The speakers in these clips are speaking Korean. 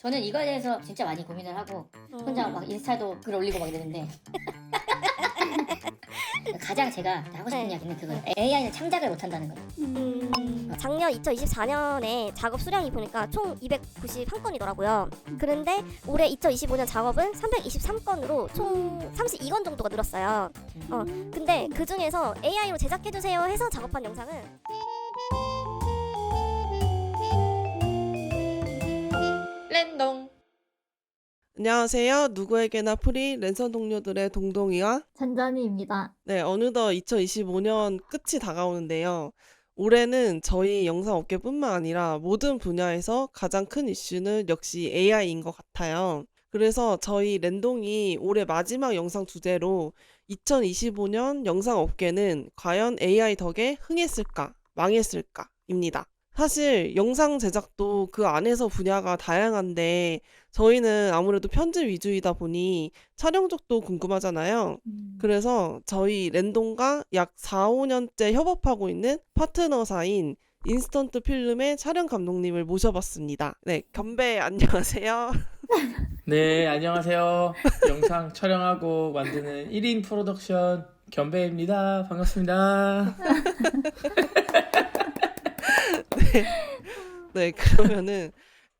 저는 이거에 대해서 진짜 많이 고민을 하고 혼자 막 인스타도 글 올리고 막 이러는데 가장 제가 하고 싶은 이야기는 그거예요. AI는 창작을 못한다는 거예요. 작년 2024년에 작업 수량이 보니까 총 291건이더라고요. 그런데 올해 2025년 작업은 323건으로 총 32건 정도가 늘었어요. 근데 그 중에서 AI로 제작해주세요 해서 작업한 영상은 랜동. 안녕하세요. 누구에게나 프리 랜선 동료들의 동동이와 잔잔이입니다. 네, 어느덧 2025년 끝이 다가오는데요. 올해는 저희 영상 업계뿐만 아니라 모든 분야에서 가장 큰 이슈는 역시 AI인 것 같아요. 그래서 저희 랜동이 올해 마지막 영상 주제로 2025년 영상 업계는 과연 AI 덕에 흥했을까, 망했을까입니다. 사실 영상 제작도 그 안에서 분야가 다양한데 저희는 아무래도 편집 위주이다 보니 촬영 쪽도 궁금하잖아요. 그래서 저희 랜동과 약 4, 5년째 협업하고 있는 파트너사인 인스턴트 필름의 촬영 감독님을 모셔봤습니다. 네, 겸배 안녕하세요. 네, 안녕하세요. 영상 촬영하고 만드는 1인 프로덕션 겸배입니다. 반갑습니다. 네, 그러면은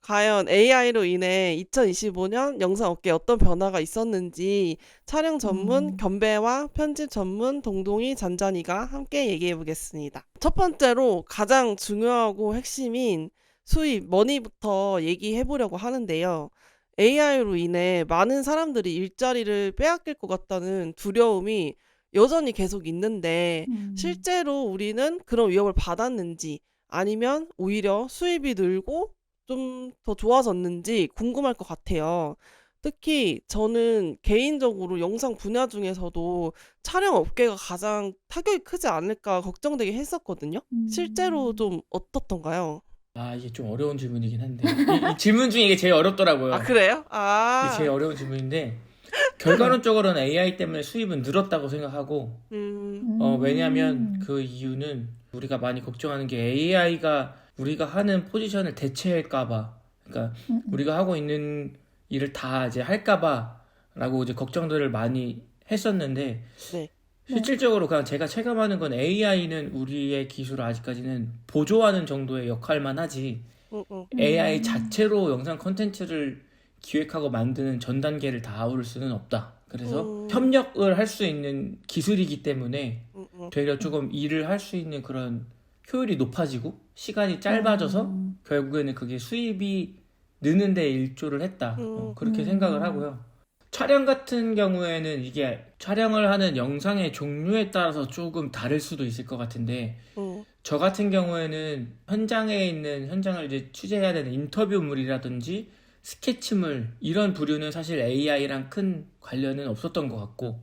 과연 AI로 인해 2025년 영상 업계에 어떤 변화가 있었는지 촬영 전문 겸배와 편집 전문 동동이 잔잔이가 함께 얘기해 보겠습니다. 첫 번째로 가장 중요하고 핵심인 수입, 머니부터 얘기해 보려고 하는데요. AI로 인해 많은 사람들이 일자리를 빼앗길 것 같다는 두려움이 여전히 계속 있는데 실제로 우리는 그런 위협을 받았는지 아니면 오히려 수입이 늘고 좀 더 좋아졌는지 궁금할 것 같아요. 특히 저는 개인적으로 영상 분야 중에서도 촬영 업계가 가장 타격이 크지 않을까 걱정되게 했었거든요. 실제로 좀 어떻던가요? 아, 이게 좀 어려운 질문이긴 한데 이 질문 중에 이게 제일 어렵더라고요. 아, 그래요? 이게 제일 어려운 질문인데 결과론적으로는 AI 때문에 수입은 늘었다고 생각하고 왜냐하면 그 이유는 우리가 많이 걱정하는 게 AI가 우리가 하는 포지션을 대체할까봐, 그러니까 우리가 하고 있는 일을 다 이제 할까봐라고 이제 걱정들을 많이 했었는데 네. 실질적으로 그냥 제가 체감하는 건 AI는 우리의 기술을 아직까지는 보조하는 정도의 역할만 하지 AI 자체로 영상 콘텐츠를 기획하고 만드는 전 단계를 다 아우를 수는 없다. 그래서 협력을 할 수 있는 기술이기 때문에 되려 조금 일을 할 수 있는 그런 효율이 높아지고 시간이 짧아져서 결국에는 그게 수입이 느는 데 일조를 했다. 그렇게 생각을 하고요. 촬영 같은 경우에는 이게 촬영을 하는 영상의 종류에 따라서 조금 다를 수도 있을 것 같은데 저 같은 경우에는 현장에 있는 현장을 이제 취재해야 되는 인터뷰물이라든지 스케치물 이런 부류는 사실 AI랑 큰 관련은 없었던 것 같고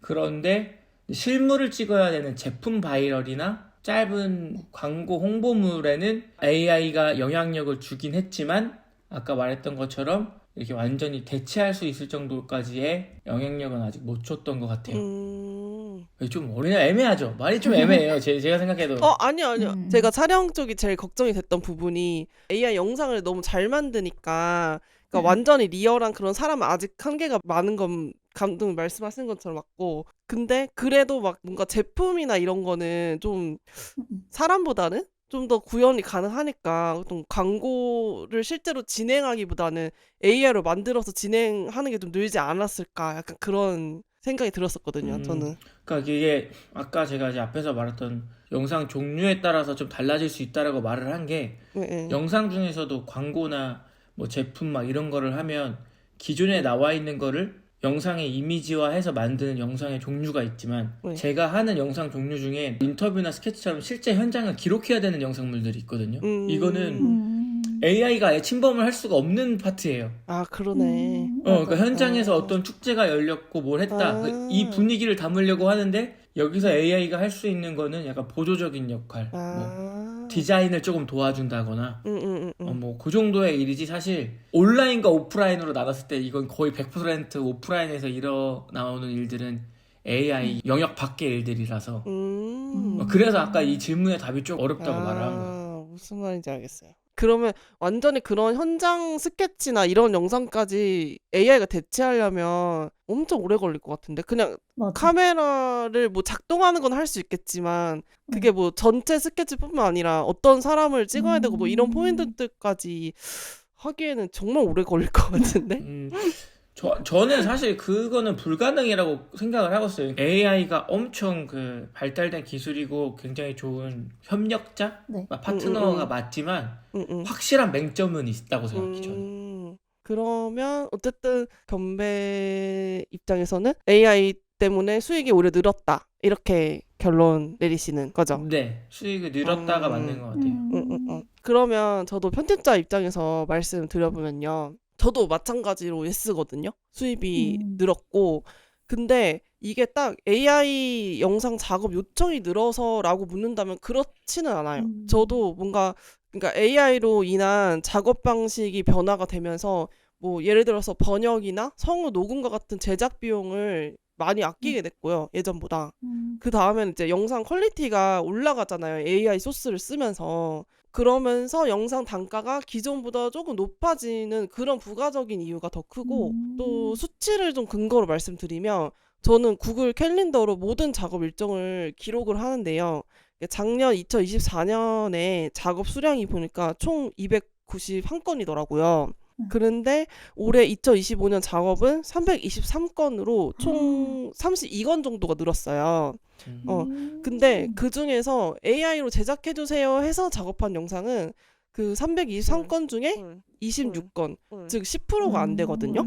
그런데 실물을 찍어야 되는 제품 바이럴이나 짧은 광고 홍보물에는 AI가 영향력을 주긴 했지만 아까 말했던 것처럼 이렇게 완전히 대체할 수 있을 정도까지의 영향력은 아직 못 줬던 것 같아요. 좀 애매하죠? 말이 좀 애매해요. 제가 생각해도. 아니요. 제가 촬영 쪽이 제일 걱정이 됐던 부분이 AI 영상을 너무 잘 만드니까 그러니까 완전히 리얼한 그런 사람은 아직 한계가 많은 건 감독님 말씀하신 것처럼 맞고 근데 그래도 막 뭔가 제품이나 이런 거는 좀 사람보다는 좀 더 구현이 가능하니까 좀 광고를 실제로 진행하기보다는 AI로 만들어서 진행하는 게 좀 늘지 않았을까 약간 그런 생각이 들었었거든요. 저는. 그러니까 이게 아까 제가 이제 앞에서 말했던 영상 종류에 따라서 좀 달라질 수 있다라고 말을 한 게 영상 중에서도 광고나 뭐 제품 막 이런 거를 하면 기존에 나와 있는 거를 영상에 이미지화해서 만드는 영상의 종류가 있지만 제가 하는 영상 종류 중에 인터뷰나 스케치처럼 실제 현장을 기록해야 되는 영상물들이 있거든요. 이거는 AI가 아예 침범을 할 수가 없는 파트예요. 아, 그러네. 그러니까 현장에서 어떤 축제가 열렸고 뭘 했다. 이 분위기를 담으려고 하는데 여기서 AI가 할 수 있는 거는 약간 보조적인 역할. 뭐 디자인을 조금 도와준다거나 뭐 그 정도의 일이지 사실 온라인과 오프라인으로 나눴을 때 이건 거의 100% 오프라인에서 일어나오는 일들은 AI 영역 밖의 일들이라서 그래서 아까 이 질문의 답이 좀 어렵다고 말을 한 거예요. 무슨 말인지 알겠어요. 그러면 완전히 그런 현장 스케치나 이런 영상까지 AI가 대체하려면 엄청 오래 걸릴 것 같은데. 그냥 맞아. 카메라를 뭐 작동하는 건 할 수 있겠지만 그게 뭐 전체 스케치뿐만 아니라 어떤 사람을 찍어야 되고 뭐 이런 포인트들까지 하기에는 정말 오래 걸릴 것 같은데. 저는 사실 그거는 불가능이라고 생각을 하고 있어요. AI가 엄청 그 발달된 기술이고 굉장히 좋은 협력자, 네. 파트너가 맞지만 확실한 맹점은 있다고 생각해요. 저는. 그러면 어쨌든 겸배 입장에서는 AI 때문에 수익이 오히려 늘었다 이렇게 결론 내리시는 거죠. 네, 수익을 늘었다가 맞는 것 같아요. 그러면 저도 편집자 입장에서 말씀드려보면요. 저도 마찬가지로 예스거든요. 수입이 늘었고 근데 이게 딱 AI 영상 작업 요청이 늘어서라고 묻는다면 그렇지는 않아요. 저도 뭔가 그러니까 AI로 인한 작업 방식이 변화가 되면서 뭐 예를 들어서 번역이나 성우 녹음과 같은 제작 비용을 많이 아끼게 됐고요. 예전보다. 그 다음에는 이제 영상 퀄리티가 올라가잖아요. AI 소스를 쓰면서. 그러면서 영상 단가가 기존보다 조금 높아지는 그런 부가적인 이유가 더 크고 또 수치를 좀 근거로 말씀드리면 저는 구글 캘린더로 모든 작업 일정을 기록을 하는데요. 작년 2024년에 작업 수량이 보니까 총 291건이더라고요. 그런데 올해 2025년 작업은 323건으로 총 32건 정도가 늘었어요. 근데 그 중에서 AI로 제작해주세요 해서 작업한 영상은 그 323건 중에 26건, 즉 10%가 안 되거든요.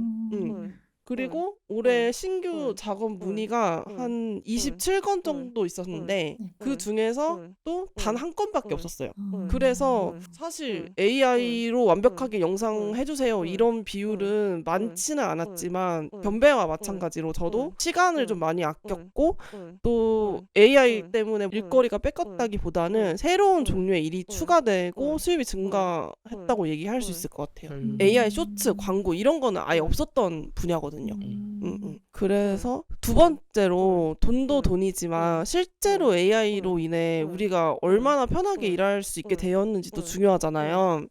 그리고 올해 신규 작업 문의가 한 27건 정도 있었는데 그 중에서 또 단 한 건밖에 없었어요. 그래서 사실 AI로 완벽하게 영상 해주세요 이런 비율은 많지는 않았지만 겸배와 마찬가지로 저도 시간을 좀 많이 아꼈고 또 AI 때문에 일거리가 뺏겼다기보다는 새로운 종류의 일이 추가되고 수입이 증가했다고 얘기할 수 있을 것 같아요. AI 쇼츠, 광고 이런 거는 아예 없었던 분야거든요. 그래서 두 번째로 돈도 돈이지만 실제로 AI로 인해 우리가 얼마나 편하게 일할 수 있게 되었는지도 중요하잖아요.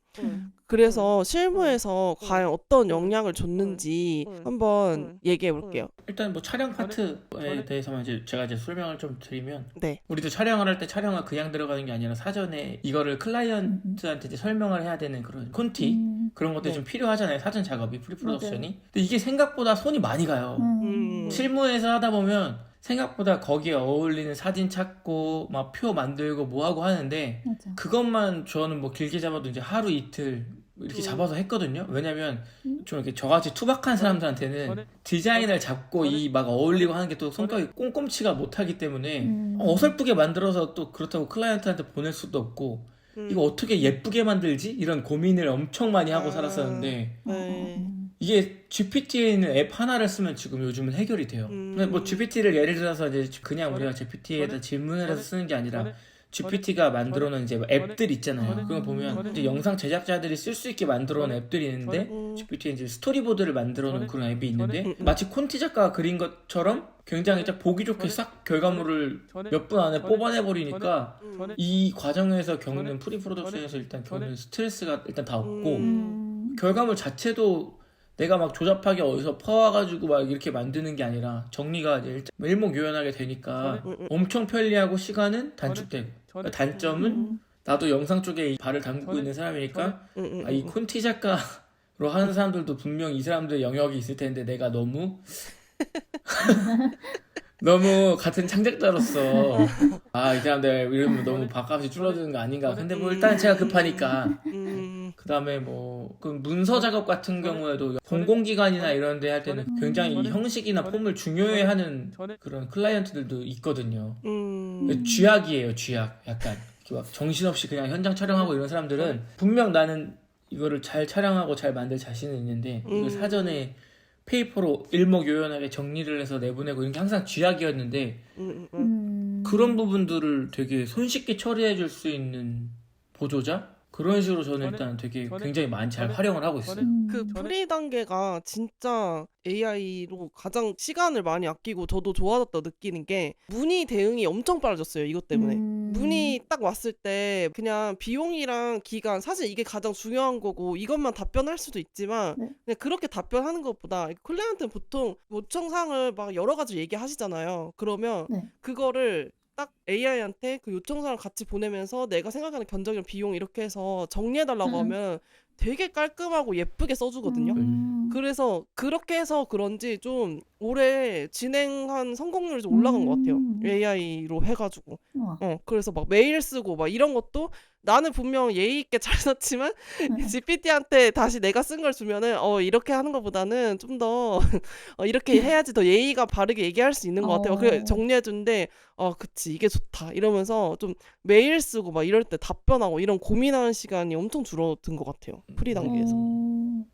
그래서 실무에서 과연 어떤 영향을 줬는지 한번 얘기해 볼게요. 일단 뭐 촬영 파트에 대해서만 제가 설명을 좀 드리면 네. 우리도 촬영을 할 때 촬영을 그냥 들어가는 게 아니라 사전에 이거를 클라이언트한테 이제 설명을 해야 되는 그런 콘티 그런 것들이 좀 필요하잖아요. 사전 작업이 프리프로덕션이. 근데 이게 생각보다 손이 많이 가요. 실무에서 하다 보면 생각보다 거기에 어울리는 사진 찾고 막 표 만들고 뭐 하고 하는데 맞아. 그것만 저는 뭐 길게 잡아도 이제 하루 이틀 이렇게 잡아서 했거든요. 왜냐면 좀 이렇게 저같이 투박한 사람들한테는 디자인을 잡고 이 막 어울리고 하는 게 또 성격이 꼼꼼치가 못하기 때문에 어설프게 만들어서 또 그렇다고 클라이언트한테 보낼 수도 없고 이거 어떻게 예쁘게 만들지? 이런 고민을 엄청 많이 하고 살았었는데 네. 이게 GPT에 있는 앱 하나를 쓰면 지금 요즘은 해결이 돼요. 근데 뭐 GPT를 예를 들어서 이제 그냥 우리가 GPT에다 질문을 해서 쓰는 게 아니라 GPT가 만들어 놓은 이제 앱들 있잖아요. 그거 보면 이제 영상 제작자들이 쓸 수 있게 만들어 놓은 앱들이 있는데 GPT에 이제 스토리보드를 만들어 놓은 그런 앱이 있는데 마치 콘티 작가가 그린 것처럼 굉장히 딱 보기 좋게 싹 결과물을 몇 분 안에 뽑아내 버리니까 이 과정에서 겪는 프리프로덕션에서 일단 겪는 스트레스가 일단 다 없고 결과물 자체도 내가 막 조잡하게 어디서 퍼와가지고 막 이렇게 만드는 게 아니라 정리가 이제 일목요연하게 되니까 엄청 편리하고 시간은 단축되고 단점은 나도 영상 쪽에 발을 담그고 있는 사람이니까 이 콘티 작가로 하는 사람들도 분명 이 사람들의 영역이 있을 텐데 내가 너무 같은 창작자로서 이 사람들 이러면 너무 밥값이 줄어드는 거 아닌가. 근데 뭐 일단 제가 급하니까 그 다음에 뭐 그 문서 작업 같은 경우에도 공공기관이나 이런 데 할 때는 굉장히 이 형식이나 폼을 중요해하는 그런 클라이언트들도 있거든요. 쥐약이에요, 쥐약. 약간 막 정신없이 그냥 현장 촬영하고 이런 사람들은 분명 나는 이거를 잘 촬영하고 잘 만들 자신은 있는데 이걸 사전에 페이퍼로 일목요연하게 정리를 해서 내보내고 이런 게 항상 쥐약이었는데 그런 부분들을 되게 손쉽게 처리해 줄 수 있는 보조자? 그런 식으로 저는 일단 되게 굉장히 많이 잘 활용을 하고 있어요. 그 프리 단계가 진짜 AI로 가장 시간을 많이 아끼고 저도 좋아졌다 느끼는 게 문의 대응이 엄청 빨라졌어요. 이것 때문에. 문의 딱 왔을 때 그냥 비용이랑 기간 사실 이게 가장 중요한 거고 이것만 답변할 수도 있지만 네. 그냥 그렇게 답변하는 것보다 클라이언트는 보통 요청사항을 막 여러 가지 얘기하시잖아요. 그러면 네. 그거를 딱 AI한테 그 요청사항을 같이 보내면서 내가 생각하는 견적이랑 비용 이렇게 해서 정리해달라고 하면 되게 깔끔하고 예쁘게 써주거든요. 그래서 그렇게 해서 그런지 좀 올해 진행한 성공률이 좀 올라간 것 같아요. AI로 해가지고. 우와. 그래서 막 메일 쓰고 막 이런 것도 나는 분명 예의 있게 잘 썼지만 GPT한테 다시 내가 쓴 걸 주면은 이렇게 하는 것보다는 좀 더 이렇게 해야지 더 예의가 바르게 얘기할 수 있는 것 같아요. 그래 정리해 주는데 그치 이게 좋다 이러면서 좀 메일 쓰고 막 이럴 때 답변하고 이런 고민하는 시간이 엄청 줄어든 것 같아요. 프리 단계에서.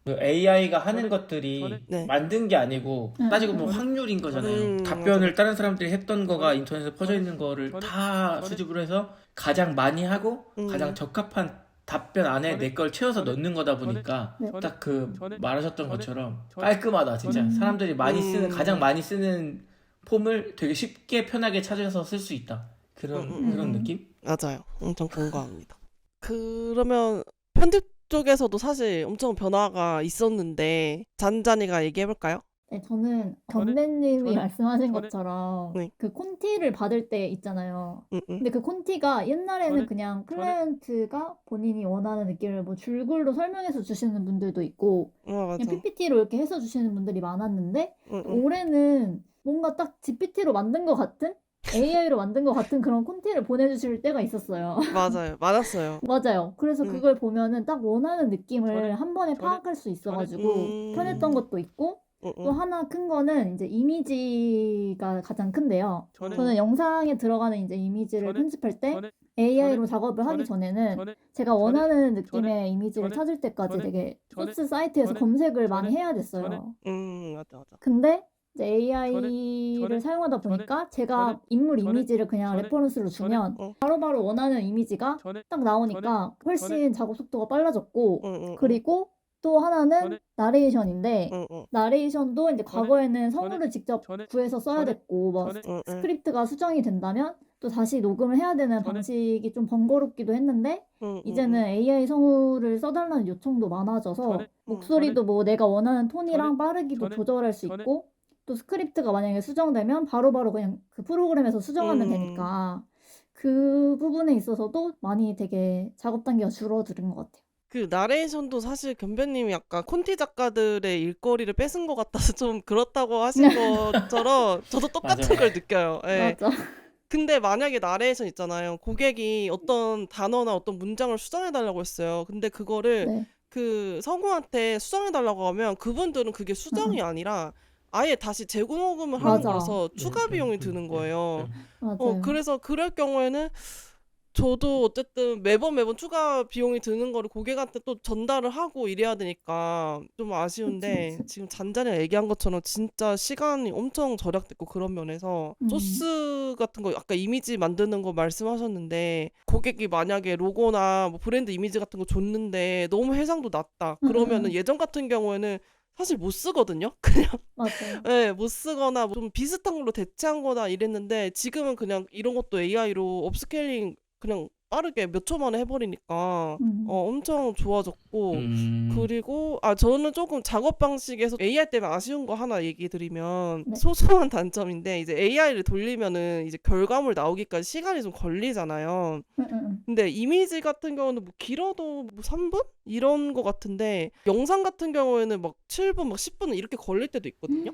그 AI가 하는 것들이 네. 만든 게 아니고 따지고 보면 확률인 거잖아요. 답변을 다른 사람들이 했던 거가 인터넷에 퍼져 있는 거를 다 수집을 해서 가장 많이 하고 가장 적합한 답변 안에 내 걸 채워서 넣는 거다 보니까 네. 딱 그 말하셨던 것처럼 깔끔하다 진짜. 사람들이 많이 쓰는 가장 많이 쓰는 폼을 되게 쉽게 편하게 찾아서 쓸 수 있다. 그런 느낌? 맞아요. 엄청 공감합니다. 그러면 편집 쪽에서도 사실 엄청 변화가 있었는데 잔잔이가 얘기해볼까요? 네, 저는 견배님이 말씀하신 것처럼 네. 그 콘티를 받을 때 있잖아요. 응. 근데 그 콘티가 옛날에는 그냥 클라이언트가 본인이 원하는 느낌을 뭐 줄글로 설명해서 주시는 분들도 있고 맞아. 그냥 PPT로 이렇게 해서 주시는 분들이 많았는데 응. 올해는 뭔가 딱 GPT로 만든 것 같은 AI로 만든 것 같은 그런 콘티를 보내주실 때가 있었어요. 맞아요. 많았어요. 맞아요. 그래서 음. 그걸 보면은 딱 원하는 느낌을 한 번에 파악할 수 있어가지고 편했던 것도 있고 또 하나 큰 거는 이제 이미지가 가장 큰데요. 저는 영상에 들어가는 이제 이미지를 편집할 때 AI로 작업을 하기 전에는 제가 원하는 느낌의 이미지를 찾을 때까지 되게 소스 사이트에서 검색을 많이 해야 됐어요. 맞아. 근데 이제 AI를 사용하다 보니까 제가 인물 이미지를 그냥 레퍼런스로 주면 바로바로 원하는 이미지가 딱 나오니까 훨씬 작업 속도가 빨라졌고 그리고 또 하나는 나레이션인데 나레이션도 이제 과거에는 성우를 직접 구해서 써야 됐고 뭐 스크립트가 수정이 된다면 또 다시 녹음을 해야 되는 방식이 좀 번거롭기도 했는데 이제는 AI 성우를 써달라는 요청도 많아져서 목소리도 뭐 내가 원하는 톤이랑 빠르기도 조절할 수 있고 또 스크립트가 만약에 수정되면 바로바로 그냥 그 프로그램에서 수정하면 되니까 그 부분에 있어서도 많이 되게 작업 단계가 줄어드는 것 같아요. 그 나레이션도 사실 견배님이 약간 콘티 작가들의 일거리를 뺏은 것 같아서 좀 그렇다고 하신 것처럼 저도 똑같은 맞아요. 걸 느껴요. 예. 맞아. 근데 만약에 나레이션 있잖아요. 고객이 어떤 단어나 어떤 문장을 수정해달라고 했어요. 근데 그거를 네. 그 성우한테 수정해달라고 하면 그분들은 그게 수정이 아니라 아예 다시 재녹음을 하는 맞아. 거라서 추가 비용이 드는 거예요. 맞아요. 그래서 그럴 경우에는 저도 어쨌든 매번 추가 비용이 드는 거를 고객한테 또 전달을 하고 이래야 되니까 좀 아쉬운데 그치. 지금 잔잔이가 얘기한 것처럼 진짜 시간이 엄청 절약됐고 그런 면에서 소스 같은 거 아까 이미지 만드는 거 말씀하셨는데 고객이 만약에 로고나 뭐 브랜드 이미지 같은 거 줬는데 너무 해상도 낮다 그러면은 예전 같은 경우에는 사실 못 쓰거든요. 그냥 맞아요. 네, 못 쓰거나 좀 비슷한 걸로 대체한 거나 이랬는데 지금은 그냥 이런 것도 AI로 업스케일링 그냥 빠르게 몇 초 만에 해버리니까 엄청 좋아졌고 그리고 저는 조금 작업 방식에서 AI 때문에 아쉬운 거 하나 얘기 드리면 네. 소소한 단점인데 이제 AI를 돌리면은 이제 결과물 나오기까지 시간이 좀 걸리잖아요. 근데 이미지 같은 경우는 뭐 길어도 뭐 3분? 이런 거 같은데 영상 같은 경우에는 막 7분, 막 10분 이렇게 걸릴 때도 있거든요.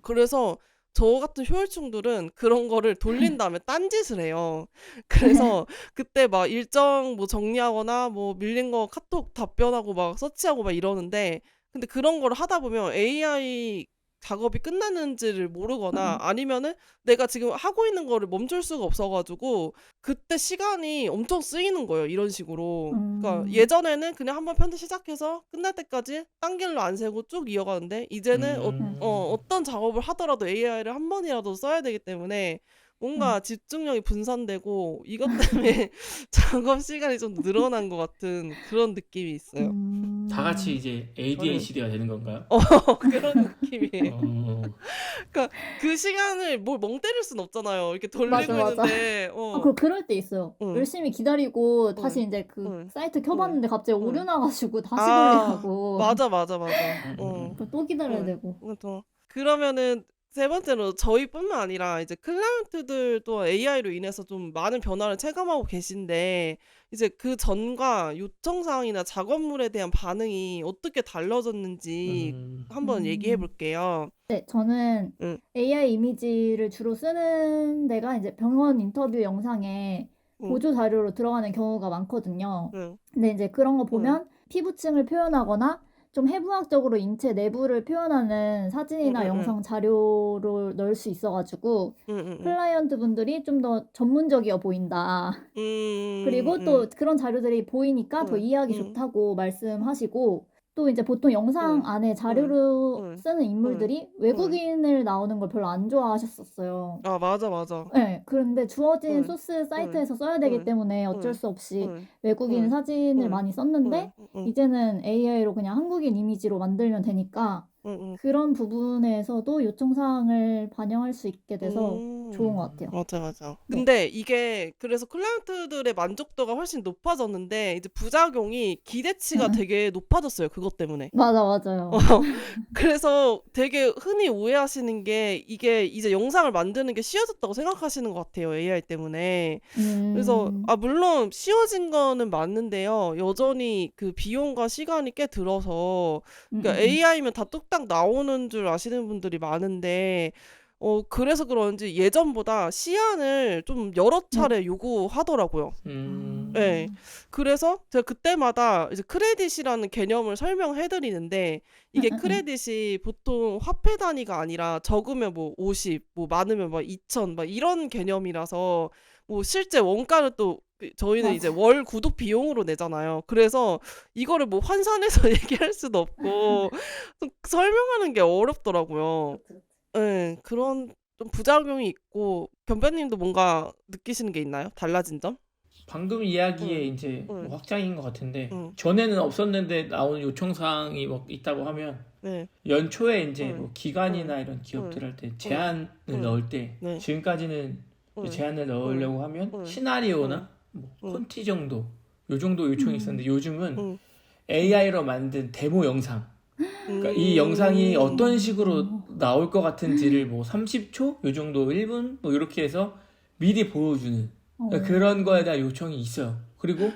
그래서 저 같은 효율충들은 그런 거를 돌린 다음에 딴짓을 해요. 그래서 그때 막 일정 뭐 정리하거나 뭐 밀린 거 카톡 답변하고 막 서치하고 막 이러는데 근데 그런 거를 하다 보면 AI 작업이 끝났는지를 모르거나 아니면은 내가 지금 하고 있는 거를 멈출 수가 없어가지고 그때 시간이 엄청 쓰이는 거예요. 이런 식으로. 그러니까 예전에는 그냥 한번 편집 시작해서 끝날 때까지 딴 길로 안 세고 쭉 이어가는데 이제는 어떤 작업을 하더라도 AI를 한 번이라도 써야 되기 때문에 뭔가 집중력이 분산되고 이것 때문에 작업 시간이 좀 늘어난 것 같은 그런 느낌이 있어요. 다 같이 이제 ADHD가 되는 건가요? 그런 느낌이에요. 어. 그러니까 그 시간을 뭘 멍 때릴 순 없잖아요. 이렇게 돌리고 맞아, 맞아. 있는데 그럴 때 있어요. 응. 열심히 기다리고 다시 응. 이제 그 응. 사이트 켜봤는데 갑자기 응. 오류 나가지고 다시 아, 돌리라고. 맞아. 또 기다려야 응. 되고. 그래서 그러면은 세 번째로 저희뿐만 아니라 이제 클라이언트들도 AI로 인해서 좀 많은 변화를 체감하고 계신데 이제 그 전과 요청사항이나 작업물에 대한 반응이 어떻게 달라졌는지 한번 얘기해 볼게요. 네, 저는 응. AI 이미지를 주로 쓰는 데가 이제 병원 인터뷰 영상에 응. 보조 자료로 들어가는 경우가 많거든요. 응. 근데 이제 그런 거 보면 피부층을 표현하거나 좀 해부학적으로 인체 내부를 표현하는 사진이나 응. 영상 자료를 넣을 수 있어가지고 응. 클라이언트 분들이 좀 더 전문적이어 보인다. 그리고 또 그런 자료들이 보이니까 더 이해하기 좋다고 말씀하시고, 또 이제 보통 영상 안에 자료로 쓰는 인물들이 외국인을 나오는 걸 별로 안 좋아하셨었어요. 아, 맞아. 네, 그런데 주어진 응. 소스 사이트에서 써야 되기 응. 때문에 어쩔 수 없이 응. 외국인 응. 사진을 응. 많이 썼는데, 이제는 AI로 그냥 한국인 이미지로 만들면 되니까 그런 부분에서도 요청사항을 반영할 수 있게 돼서 좋은 것 같아요. 맞아. 네. 근데 이게 그래서 클라이언트들의 만족도가 훨씬 높아졌는데 이제 부작용이 기대치가 되게 높아졌어요. 그것 때문에. 맞아요. 그래서 되게 흔히 오해하시는 게 이게 이제 영상을 만드는 게 쉬워졌다고 생각하시는 것 같아요. AI 때문에. 그래서 물론 쉬워진 거는 맞는데요. 여전히 그 비용과 시간이 꽤 들어서 그러니까 AI면 다 뚝딱 나오는 줄 아시는 분들이 많은데 그래서 그런지 예전보다 시안을 좀 여러 차례 요구하더라고요. 네. 그래서 제가 그때마다 이제 크레딧이라는 개념을 설명해 드리는데 이게 크레딧이 보통 화폐 단위가 아니라 적으면 뭐 50, 뭐 많으면 막 2,000 막 이런 개념이라서 뭐 실제 원가는 또 저희는 이제 월 구독 비용으로 내잖아요. 그래서 이거를 뭐 환산해서 얘기할 수도 없고 좀 설명하는 게 어렵더라고요. 네, 그런 좀 부작용이 있고 변변님도 뭔가 느끼시는 게 있나요? 달라진 점? 방금 이야기에 이제 뭐 응. 확장인 것 같은데 응. 전에는 없었는데 나오는 요청사항이 뭐 있다고 하면 네. 연초에 이제 응. 뭐 기관이나 이런 기업들 할 때 제안을 넣을 때 네. 지금까지는 제안을 넣으려고 하면 시나리오나 뭐 콘티 정도 요 정도 요청이 있었는데 요즘은 AI로 만든 데모 영상, 그러니까 이 영상이 어떤 식으로 나올 것 같은지를 뭐 30초 요 정도 1분 뭐 이렇게 해서 미리 보여주는 그런 거에 대한 요청이 있어요. 그리고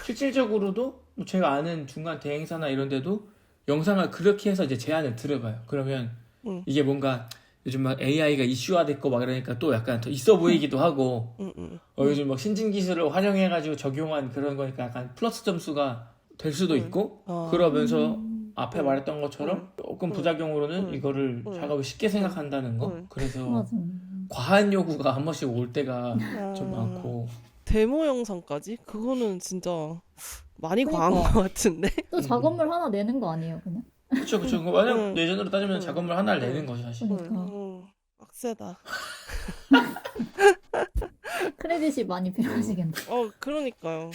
실질적으로도 뭐 제가 아는 중간 대행사나 이런 데도 영상을 그렇게 해서 이제 제안을 들어봐요. 그러면 이게 뭔가 요즘 막 AI가 이슈화됐고 막 이러니까 또 약간 더 있어 보이기도 하고 요즘 막 신진 기술을 활용해가지고 적용한 그런 거니까 약간 플러스 점수가 될 수도 있고 그러면서 앞에 말했던 것처럼 조금 부작용으로는 이거를 작업을 쉽게 생각한다는 거. 그래서 맞아. 과한 요구가 한 번씩 올 때가 좀 많고. 데모 영상까지? 그거는 진짜 많이 그러니까. 과한 것 같은데? 또 작업물 하나 내는 거 아니에요, 그냥? 그쵸. 만약 예전으로 따지면 작업물 하나를 내는 거죠, 사실. 그러니까. 빡세다. 크레딧이 많이 필요하시겠네. 그러니까요.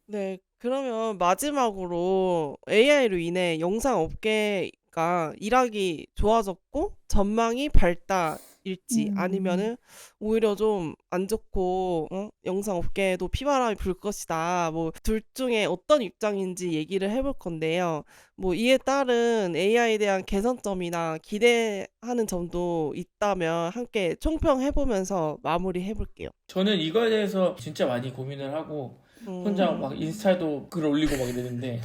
네, 그러면 마지막으로 AI로 인해 영상 업계가 일하기 좋아졌고 전망이 밝다일지 아니면은 오히려 좀 안 좋고 영상 업계에도 피바람이 불 것이다. 뭐 둘 중에 어떤 입장인지 얘기를 해볼 건데요. 뭐 이에 따른 AI에 대한 개선점이나 기대하는 점도 있다면 함께 총평해보면서 마무리해볼게요. 저는 이거에 대해서 진짜 많이 고민을 하고 혼자 막 인스타에도 글 올리고 막 이러는데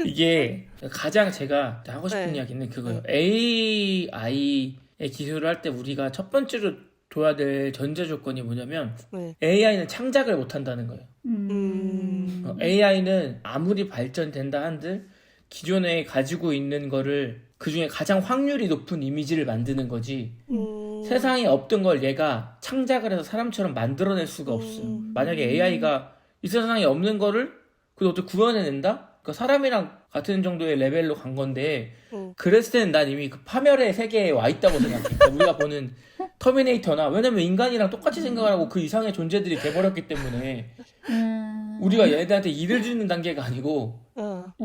이게 가장 제가 하고 싶은 이야기는 그거예요. AI의 기술을 할 때 우리가 첫 번째로 둬야 될 전제 조건이 뭐냐면 AI는 창작을 못 한다는 거예요. AI는 아무리 발전된다 한들 기존에 가지고 있는 거를 그 중에 가장 확률이 높은 이미지를 만드는 거지 세상에 없던 걸 얘가 창작을 해서 사람처럼 만들어낼 수가 없어요. 만약에 AI가 이 세상에 없는 거를 그걸 어떻게 구현해낸다? 그러니까 사람이랑 같은 정도의 레벨로 간 건데 응. 그랬을 때는 난 이미 그 파멸의 세계에 와 있다고 생각해. 그러니까 우리가 보는 터미네이터나 왜냐면 인간이랑 똑같이 생각을 하고 그 이상의 존재들이 돼버렸기 때문에 우리가 얘네들한테 일을 주는 단계가 아니고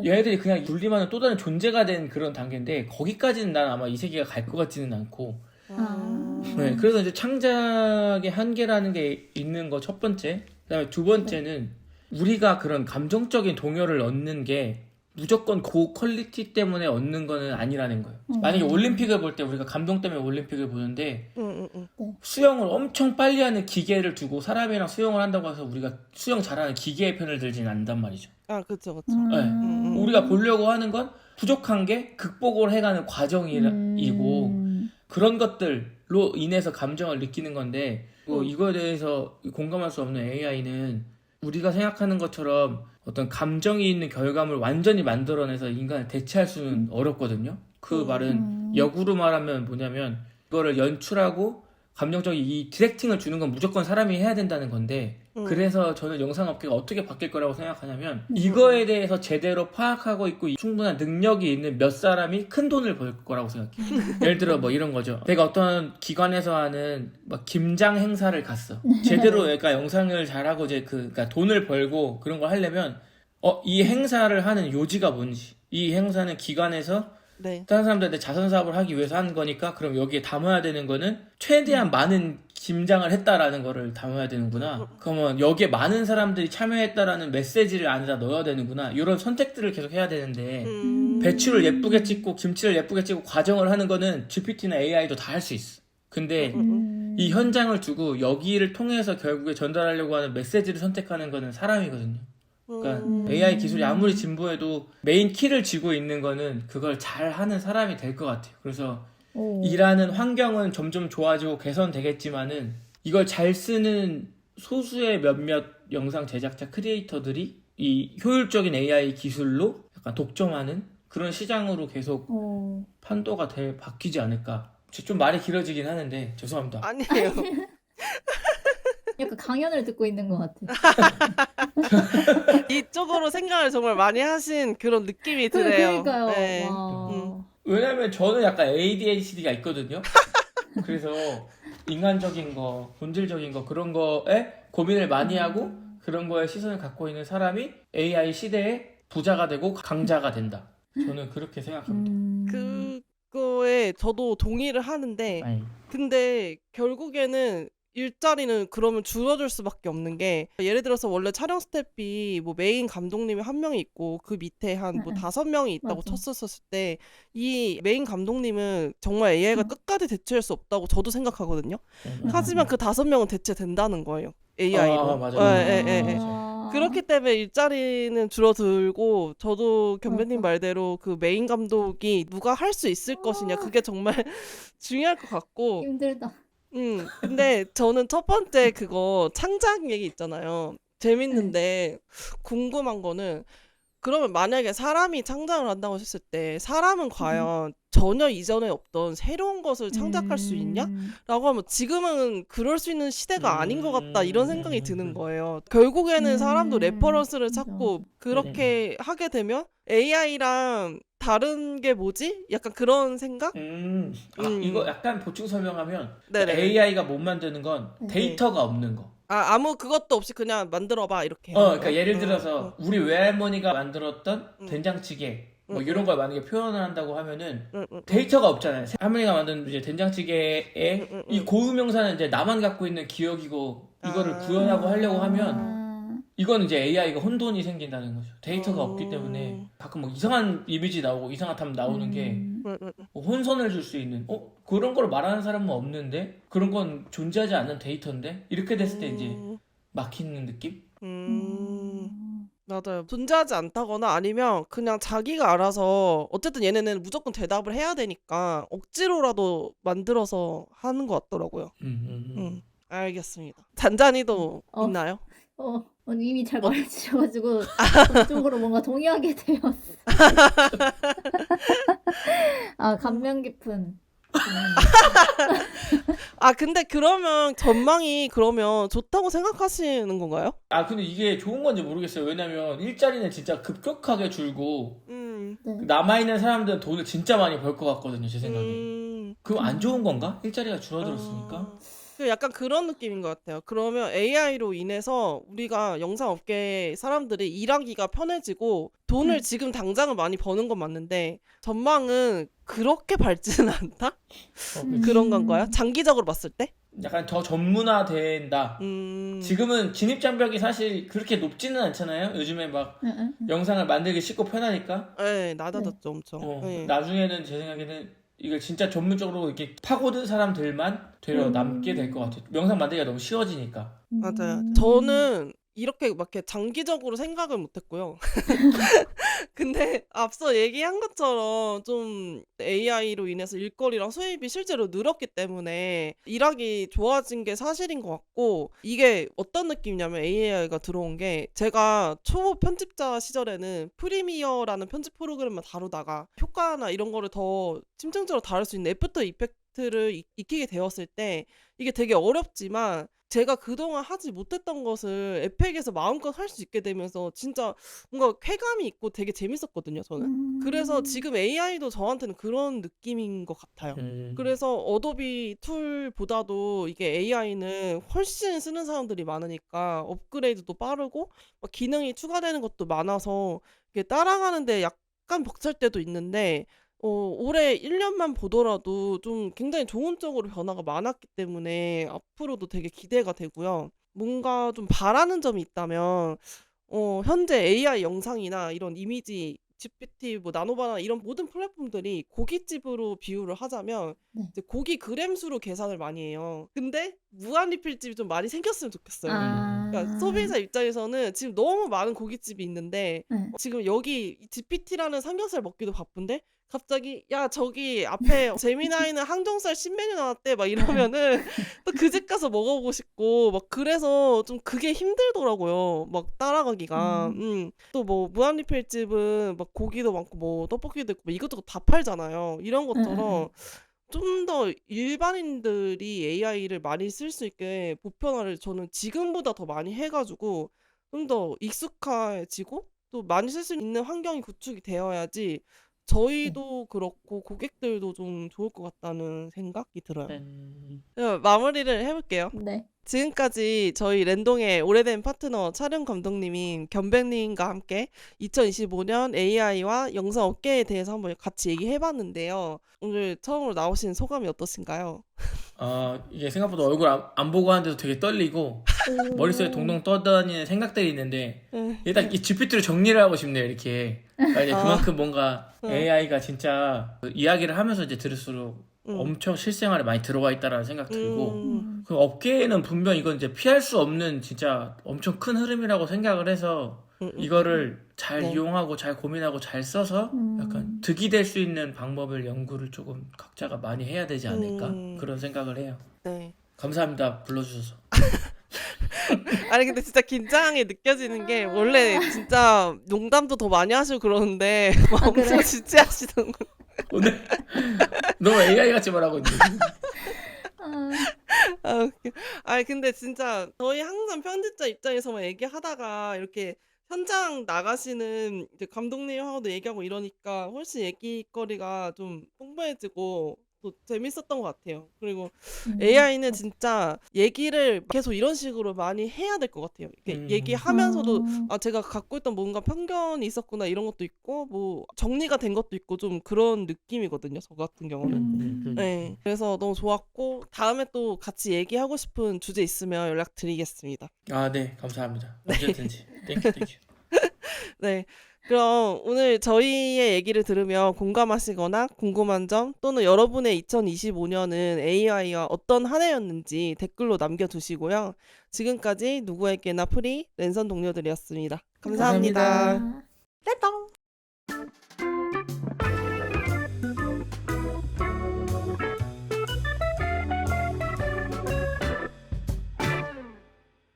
얘네들이 그냥 분리하는 또 다른 존재가 된 그런 단계인데 거기까지는 난 아마 이 세계가 갈 것 같지는 않고 네, 그래서 이제 창작의 한계라는 게 있는 거 첫 번째. 그다음에 두 번째는 우리가 그런 감정적인 동요를 얻는 게 무조건 고퀄리티 때문에 얻는 거는 아니라는 거예요. 만약에 올림픽을 볼 때 우리가 감동 때문에 올림픽을 보는데 수영을 엄청 빨리 하는 기계를 두고 사람이랑 수영을 한다고 해서 우리가 수영 잘하는 기계의 편을 들지는 않단 말이죠. 아, 그쵸. 네. 우리가 보려고 하는 건 부족한 게 극복을 해가는 과정이고 그런 것들로 인해서 감정을 느끼는 건데 이거에 대해서 공감할 수 없는 AI는 우리가 생각하는 것처럼 어떤 감정이 있는 결과물을 완전히 만들어내서 인간을 대체할 수는 어렵거든요. 그 말은 역으로 말하면 뭐냐면 이거를 연출하고 감정적인 이 디렉팅을 주는 건 무조건 사람이 해야 된다는 건데 그래서 저는 영상업계가 어떻게 바뀔 거라고 생각하냐면 이거에 대해서 제대로 파악하고 있고 충분한 능력이 있는 몇 사람이 큰 돈을 벌 거라고 생각해요. 예를 들어 뭐 이런 거죠. 내가 어떤 기관에서 하는 막 김장 행사를 갔어. 제대로 그러니까 영상을 잘하고 이제 그러니까 돈을 벌고 그런 걸 하려면 이 행사를 하는 요지가 뭔지, 이 행사는 기관에서 네. 다른 사람들한테 자선 사업을 하기 위해서 하는 거니까 그럼 여기에 담아야 되는 거는 최대한 많은 김장을 했다라는 거를 담아야 되는구나. 그러면 여기에 많은 사람들이 참여했다라는 메시지를 안에다 넣어야 되는구나. 이런 선택들을 계속 해야 되는데 배추를 예쁘게 찍고 김치를 예쁘게 찍고 과정을 하는 거는 GPT나 AI도 다 할 수 있어. 근데 이 현장을 두고 여기를 통해서 결국에 전달하려고 하는 메시지를 선택하는 거는 사람이거든요. 그러니까 AI 기술이 아무리 진보해도 메인 키를 쥐고 있는 거는 그걸 잘 하는 사람이 될 것 같아요. 그래서 일하는 환경은 점점 좋아지고 개선되겠지만은 이걸 잘 쓰는 소수의 몇몇 영상 제작자 크리에이터들이 이 효율적인 AI 기술로 약간 독점하는 그런 시장으로 계속 판도가 바뀌지 않을까. 좀 말이 길어지긴 하는데 죄송합니다. 아니에요. 약간 강연을 듣고 있는 것 같아. 이쪽으로 생각을 정말 많이 하신 그런 느낌이 드네요. 그러니까요. 네. 와. 왜냐면 저는 약간 ADHD가 있거든요. 그래서 인간적인 거, 본질적인 거 그런 거에 고민을 많이 하고 그런 거에 시선을 갖고 있는 사람이 AI 시대에 부자가 되고 강자가 된다. 저는 그렇게 생각합니다. 그거에 저도 동의를 하는데 아니. 근데 결국에는 일자리는 그러면 줄어들 수밖에 없는 게 예를 들어서 원래 촬영 스태프이 뭐 메인 감독님이 한 명이 있고 그 밑에 한 뭐 5명이 있다고 맞아. 쳤었을 때 이 메인 감독님은 정말 AI가 끝까지 대체할 수 없다고 저도 생각하거든요. 하지만 그 5명은 대체된다는 거예요. AI로. 맞아요. 예, 예, 예. 그렇기 때문에 일자리는 줄어들고 저도 견배님 말대로 그 메인 감독이 누가 할 수 있을 것이냐 그게 정말 중요할 것 같고 힘들다. 근데 저는 첫 번째 그거 창작 얘기 있잖아요. 재밌는데 궁금한 거는 그러면 만약에 사람이 창작을 한다고 했을 때 사람은 과연 전혀 이전에 없던 새로운 것을 창작할 수 있냐? 라고 하면 지금은 그럴 수 있는 시대가 아닌 것 같다 이런 생각이 드는 거예요. 결국에는 사람도 레퍼런스를 찾고 그렇게 하게 되면 AI랑 다른 게 뭐지? 약간 그런 생각? 이거 약간 보충 설명하면 네네. AI가 못 만드는 건 데이터가 없는 거. 아무 그것도 없이 그냥 만들어봐 이렇게. 그러니까 예를 들어서 우리 외할머니가 만들었던 된장찌개 뭐 이런 걸 만약에 표현을 한다고 하면은 데이터가 없잖아요. 할머니가 만든 이제 된장찌개의 이 고유명사는 이제 나만 갖고 있는 기억이고 이거를 구현하고 하려고 하면 이건 이제 AI가 혼돈이 생긴다는 거죠. 데이터가 없기 때문에 가끔 뭐 이상한 이미지 나오고 이상한 답 나오는 게 뭐 혼선을 줄 수 있는 그런 걸 말하는 사람은 없는데 그런 건 존재하지 않는 데이터인데 이렇게 됐을 때 이제 막히는 느낌? 맞아요. 존재하지 않다거나 아니면 그냥 자기가 알아서 어쨌든 얘네는 무조건 대답을 해야 되니까 억지로라도 만들어서 하는 것 같더라고요. 알겠습니다. 잔잔이도 있나요? 이미 잘 말해주셔가지고 그쪽으로 뭔가 동의하게 되었어. 감명 깊은 아, 근데 그러면 전망이 그러면 좋다고 생각하시는 건가요? 아 근데 이게 좋은 건지 모르겠어요. 왜냐면 일자리는 진짜 급격하게 줄고 네. 남아있는 사람들은 돈을 진짜 많이 벌 것 같거든요, 제 생각에. 그럼 안 좋은 건가? 일자리가 줄어들었으니까. 약간 그런 느낌인 것 같아요. 그러면 AI로 인해서 우리가 영상업계 사람들이 일하기가 편해지고 돈을 지금 당장은 많이 버는 건 맞는데 전망은 그렇게 밝지는 않다? 그런 건가요? 장기적으로 봤을 때? 약간 더 전문화된다. 지금은 진입장벽이 사실 그렇게 높지는 않잖아요. 요즘에 막 영상을 만들기 쉽고 편하니까. 네, 낮아졌죠, 엄청. 네. 나중에는 제 생각에는 이걸 진짜 전문적으로 이렇게 파고든 사람들만 되려 남게 될 것 같아요. 영상 만들기가 너무 쉬워지니까. 맞아요. 저는 이렇게 막 이렇게 장기적으로 생각을 못했고요. 근데 앞서 얘기한 것처럼 좀 AI로 인해서 일거리랑 수입이 실제로 늘었기 때문에 일하기 좋아진 게 사실인 것 같고, 이게 어떤 느낌이냐면 AI가 들어온 게, 제가 초보 편집자 시절에는 프리미어라는 편집 프로그램만 다루다가 효과나 이런 거를 더 심층적으로 다룰 수 있는 애프터 이펙트를 익히게 되었을 때 이게 되게 어렵지만 제가 그동안 하지 못했던 것을 에펙에서 마음껏 할 수 있게 되면서 진짜 뭔가 쾌감이 있고 되게 재밌었거든요, 저는. 그래서 지금 AI도 저한테는 그런 느낌인 것 같아요. 그래서 어도비 툴보다도 이게 AI는 훨씬 쓰는 사람들이 많으니까 업그레이드도 빠르고 막 기능이 추가되는 것도 많아서 이게 따라가는데 약간 벅찰 때도 있는데 올해 1년만 보더라도 좀 굉장히 좋은 쪽으로 변화가 많았기 때문에 앞으로도 되게 기대가 되고요. 뭔가 좀 바라는 점이 있다면 현재 AI 영상이나 이런 이미지 GPT, 뭐 나노바나 이런 모든 플랫폼들이 고깃집으로 비유를 하자면 네. 이제 고기 그램 수로 계산을 많이 해요. 근데 무한 리필집이 좀 많이 생겼으면 좋겠어요. 그러니까 소비자 입장에서는 지금 너무 많은 고깃집이 있는데 네. 지금 여기 GPT라는 삼겹살 먹기도 바쁜데 갑자기 야 저기 앞에 재미나이는 항정살 신메뉴 나왔대 막 이러면은 또 그 집 가서 먹어보고 싶고 막 그래서 좀 그게 힘들더라고요. 막 따라가기가. 또 뭐 무한리필집은 막 고기도 많고 뭐 떡볶이도 있고 뭐 이것저것 다 팔잖아요. 이런 것처럼 좀 더 일반인들이 AI를 많이 쓸 수 있게 보편화를 저는 지금보다 더 많이 해가지고 좀 더 익숙해지고 또 많이 쓸 수 있는 환경이 구축이 되어야지 저희도 그렇고 고객들도 좀 좋을 것 같다는 생각이 들어요. 그럼 마무리를 해볼게요. 네. 지금까지 저희 랜동의 오래된 파트너 촬영 감독님인 견백님과 함께 2025년 AI와 영상 업계에 대해서 한번 같이 얘기해봤는데요. 오늘 처음으로 나오신 소감이 어떠신가요? 이게 생각보다 얼굴 안 보고 하는데도 되게 떨리고 머릿속에 동동 떠다니는 생각들이 있는데 일단 이 GPT로 정리를 하고 싶네요. 이렇게 이제 그만큼 뭔가 AI가 진짜 그 이야기를 하면서 이제 들을수록 엄청 실생활에 많이 들어와 있다라는 생각 들고 그 업계에는 분명 이건 이제 피할 수 없는 진짜 엄청 큰 흐름이라고 생각을 해서 이거를 잘 이용하고 잘 고민하고 잘 써서 약간 득이 될 수 있는 방법을 연구를 조금 각자가 많이 해야 되지 않을까 그런 생각을 해요. 네. 감사합니다. 불러주셔서. 아니 근데 진짜 긴장이 느껴지는 게 원래 진짜 농담도 더 많이 하시고 그러는데 막 엄청 그래? 진지하시던 거. 오늘 너무 AI 같이 말하고 있는데. 웃겨. 아니 근데 진짜 저희 항상 편집자 입장에서만 얘기하다가 이렇게 현장 나가시는 이제 감독님하고도 얘기하고 이러니까 훨씬 얘기거리가 좀 풍부해지고 또 재밌었던 것 같아요. 그리고 AI는 진짜 얘기를 계속 이런 식으로 많이 해야 될 것 같아요. 이렇게 얘기하면서도 제가 갖고 있던 뭔가 편견이 있었구나 이런 것도 있고 뭐 정리가 된 것도 있고 좀 그런 느낌이거든요. 저 같은 경우는. 네. 그래서 너무 좋았고 다음에 또 같이 얘기하고 싶은 주제 있으면 연락드리겠습니다. 네. 감사합니다. 언제든지. 땡큐. 네. 그럼 오늘 저희의 얘기를 들으며 공감하시거나 궁금한 점 또는 여러분의 2025년은 AI와 어떤 한 해였는지 댓글로 남겨두시고요. 지금까지 누구에게나 프리 랜선 동료들이었습니다. 감사합니다. 감사합니다. 떼똥!